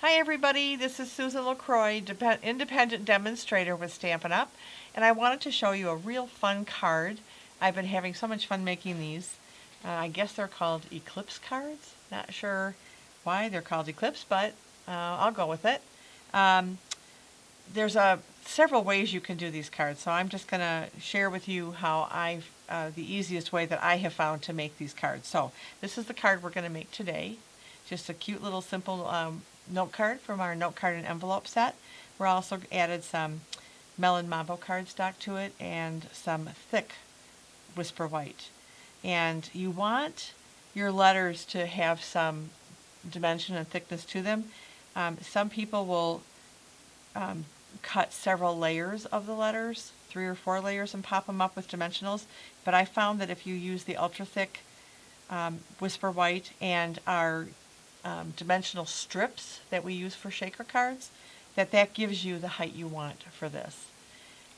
Hi everybody, this is Susan LaCroix, independent demonstrator with Stampin' Up! And I wanted to show you a real fun card. I've been having so much fun making these. I guess they're called Eclipse cards. Not sure why they're called Eclipse, but I'll go with it. There's several ways you can do these cards, so I'm just going to share with you how the easiest way that I have found to make these cards. So this is the card we're going to make today. Just a cute little simple note card from our note card and envelope set. We're also added some Melon Mambo cardstock to it and some thick Whisper White. And you want your letters to have some dimension and thickness to them. Some people will cut several layers of the letters, 3 or 4 layers, and pop them up with dimensionals. But I found that if you use the ultra thick Whisper White and our dimensional strips that we use for shaker cards, that gives you the height you want for this.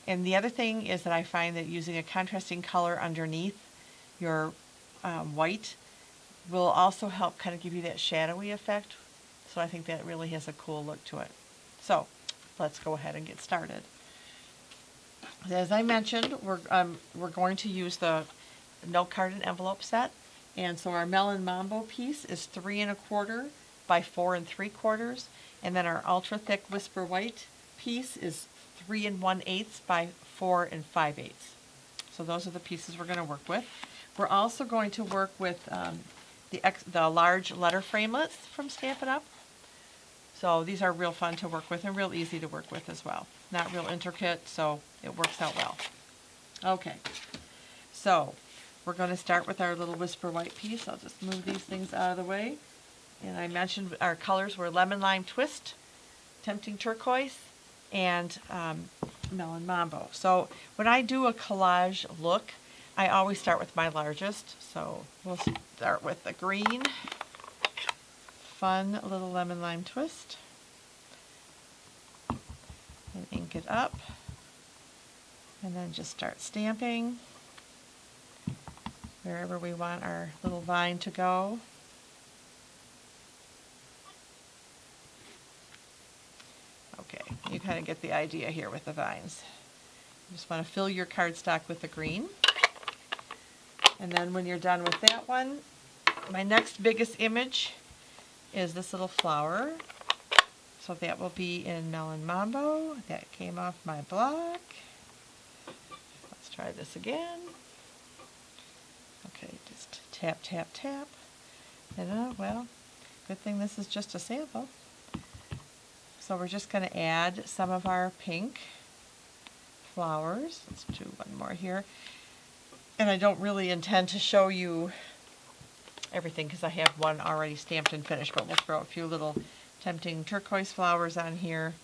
And the other thing is that I find that using a contrasting color underneath your white will also help kind of give you that shadowy effect. So I think that really has a cool look to it. So let's go ahead and get started. As I mentioned, we're going to use the note card and envelope set. And so our Melon Mambo piece is 3 1/4 by 4 3/4, and then our ultra thick Whisper White piece is 3 1/8 by 4 5/8. So those are the pieces we're going to work with. We're also going to work with the large letter framelits from Stampin' Up! So these are real fun to work with and real easy to work with as well. Not real intricate, so it works out well. Okay, so we're going to start with our little Whisper White piece. I'll just move these things out of the way. And I mentioned our colors were Lemon Lime Twist, Tempting Turquoise, and Melon Mambo. So when I do a collage look, I always start with my largest. So we'll start with the green, fun little Lemon Lime Twist, and ink it up, and then just start stamping wherever we want our little vine to go. Okay, you kind of get the idea here with the vines. You just want to fill your cardstock with the green. And then when you're done with that one, my next biggest image is this little flower. So that will be in Melon Mambo. That came off my block. Let's try this again. Okay, just tap, tap, tap. And well, good thing this is just a sample. So we're just going to add some of our pink flowers. Let's do one more here. And I don't really intend to show you everything because I have one already stamped and finished, but we'll throw a few little Tempting Turquoise flowers on here,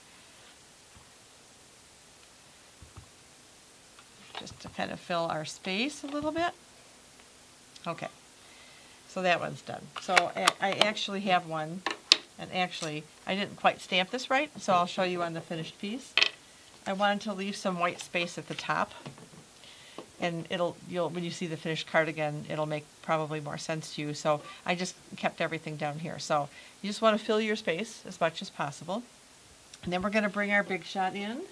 just to kind of fill our space a little bit. Okay, so that one's done. So I actually have one, and actually I didn't quite stamp this right, so I'll show you on the finished piece. I wanted to leave some white space at the top, and when you see the finished card again, it'll make probably more sense to you. So I just kept everything down here. So you just want to fill your space as much as possible. And then we're going to bring our Big Shot in.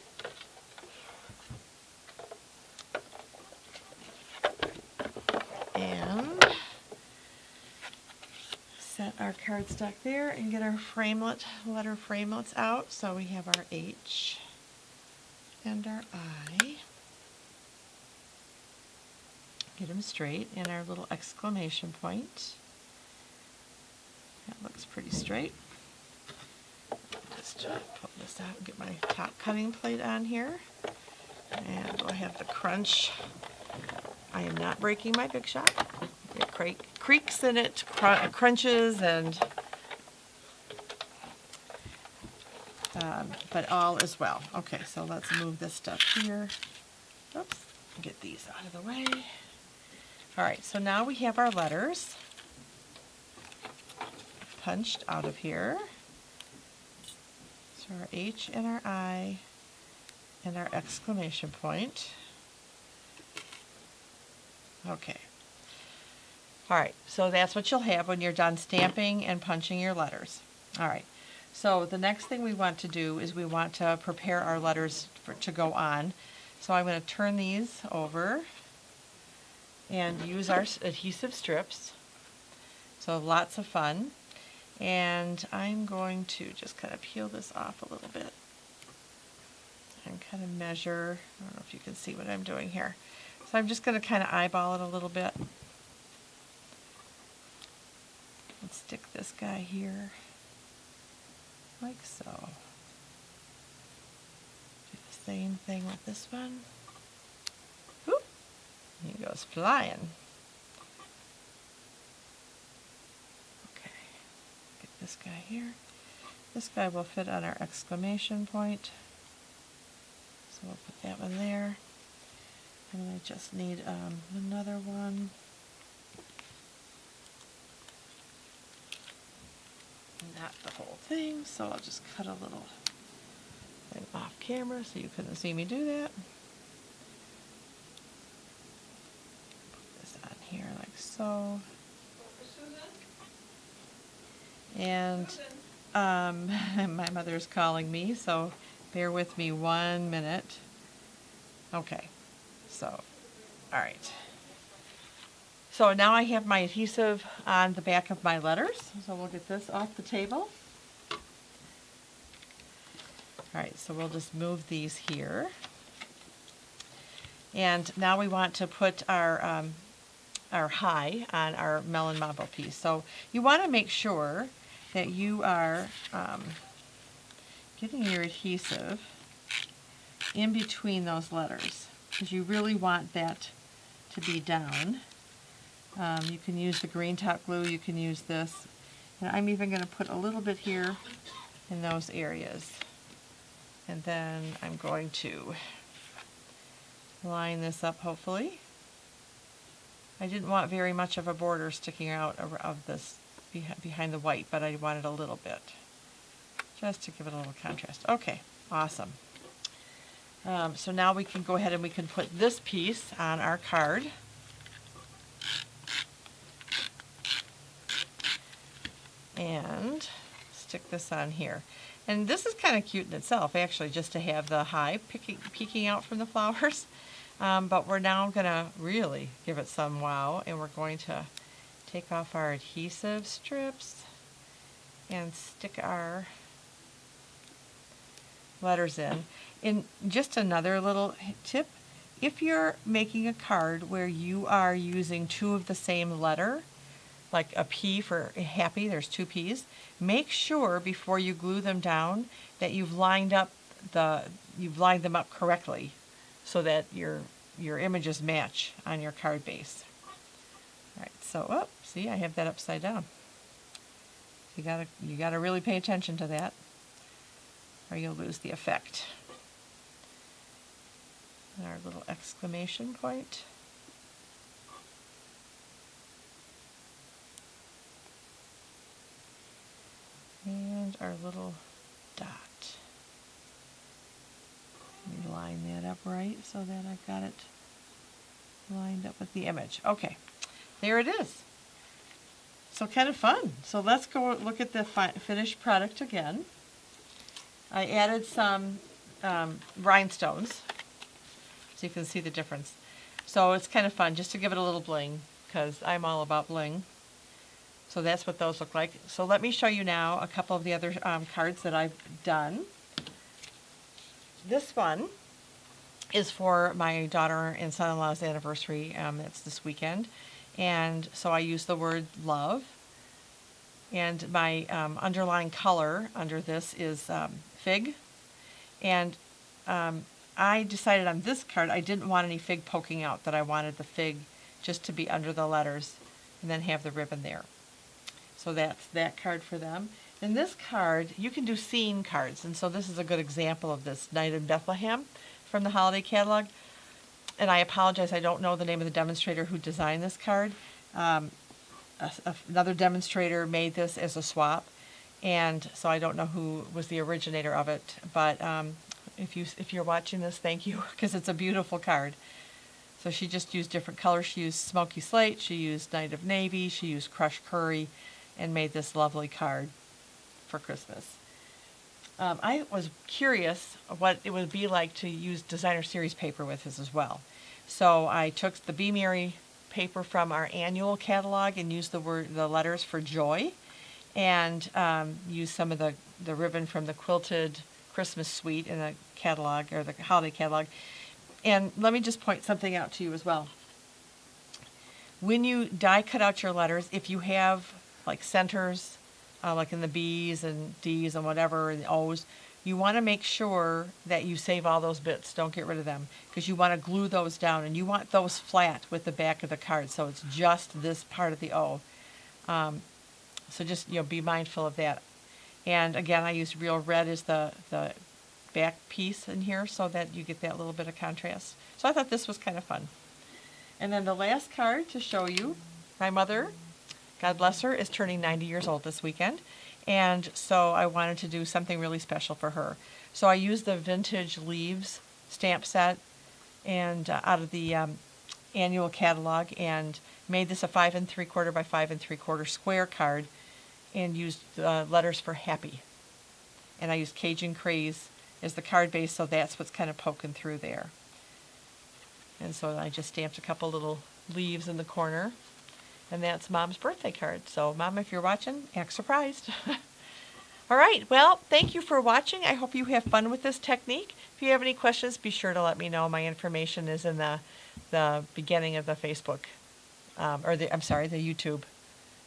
And set our cardstock there and get our letter framelits out. So we have our H and our I. Get them straight, and our little exclamation point. That looks pretty straight. Just pull this out and get my top cutting plate on here. And we'll have the crunch. I am not breaking my Big Shot. It creaks in it, crunches, and but all is well. Okay, so let's move this stuff here. Oops, get these out of the way. All right, so now we have our letters punched out of here. So our H and our I and our exclamation point. Okay. All right, so that's what you'll have when you're done stamping and punching your letters. All right, So the next thing we want to do is we want to prepare our letters to go on. So I'm going to turn these over and use our adhesive strips. So lots of fun. And I'm going to just kind of peel this off a little bit and kind of measure. I don't know if you can see what I'm doing here. So I'm just going to kind of eyeball it a little bit. Let's stick this guy here, like so. Do the same thing with this one. Whoop! He goes flying. Okay, get this guy here. This guy will fit on our exclamation point. So we'll put that one there. And I just need another one. Not the whole thing, so I'll just cut a little thing off camera so you couldn't see me do that. Put this on here like so. And my mother's calling me, so bear with me 1 minute. Okay, so, all right. So now I have my adhesive on the back of my letters. So we'll get this off the table. All right, so we'll just move these here. And now we want to put our high on our melon mambo piece. So you want to make sure that you are getting your adhesive in between those letters, because you really want that to be down. You can use the green top glue, you can use this. And I'm even going to put a little bit here in those areas. And then I'm going to line this up, hopefully. I didn't want very much of a border sticking out of this behind the white, but I wanted a little bit, just to give it a little contrast. Okay, awesome. So now we can go ahead and we can put this piece on our card. And stick this on here. And this is kind of cute in itself, actually, just to have the high peeking out from the flowers. But we're now going to really give it some wow, and we're going to take off our adhesive strips and stick our letters in. And just another little tip, if you're making a card where you are using two of the same letter, like a P for happy, there's two P's, make sure before you glue them down that you've lined them up correctly so that your images match on your card base. All right, so see, I have that upside down. You gotta really pay attention to that, or you'll lose the effect. And our little exclamation point. And our little dot. Let me line that up right so that I've got it lined up with the image. Okay, there it is. So kind of fun. So let's go look at the finished product again. I added some rhinestones so you can see the difference. So it's kind of fun just to give it a little bling, because I'm all about bling. So that's what those look like. So let me show you now a couple of the other cards that I've done. This one is for my daughter and son-in-law's anniversary. It's this weekend. And so I use the word love. And my underlying color under this is fig. And I decided on this card I didn't want any fig poking out, that I wanted the fig just to be under the letters and then have the ribbon there. So that's that card for them. And this card, you can do scene cards. And so this is a good example of this, Night in Bethlehem from the holiday catalog. And I apologize, I don't know the name of the demonstrator who designed this card. Another demonstrator made this as a swap. And so I don't know who was the originator of it. But if you're watching this, thank you, because it's a beautiful card. So she just used different colors. She used Smoky Slate, she used Night of Navy, she used Crushed Curry, and made this lovely card for Christmas. I was curious what it would be like to use designer series paper with this as well. So I took the Be Merry paper from our annual catalog and used the letters for joy, and used some of the ribbon from the quilted Christmas suite in the catalog, or the holiday catalog. And let me just point something out to you as well. When you die cut out your letters, if you have like centers, like in the B's and D's and whatever, and the O's, you want to make sure that you save all those bits. Don't get rid of them, because you want to glue those down, and you want those flat with the back of the card, so it's just this part of the O. So just, be mindful of that. And again, I used real red as the back piece in here so that you get that little bit of contrast. So I thought this was kind of fun. And then the last card to show you, my mother, God bless her, is turning 90 years old this weekend. And so I wanted to do something really special for her. So I used the Vintage Leaves stamp set and out of the annual catalog, and made this a 5 3/4 by 5 3/4 square card, and used letters for happy. And I used Cajun Craze as the card base, so that's what's kind of poking through there. And so I just stamped a couple little leaves in the corner. And that's Mom's birthday card. So, Mom, if you're watching, act surprised. All right. Well, thank you for watching. I hope you have fun with this technique. If you have any questions, be sure to let me know. My information is in the beginning of the Facebook, the YouTube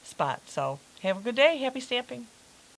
spot. So, have a good day. Happy stamping.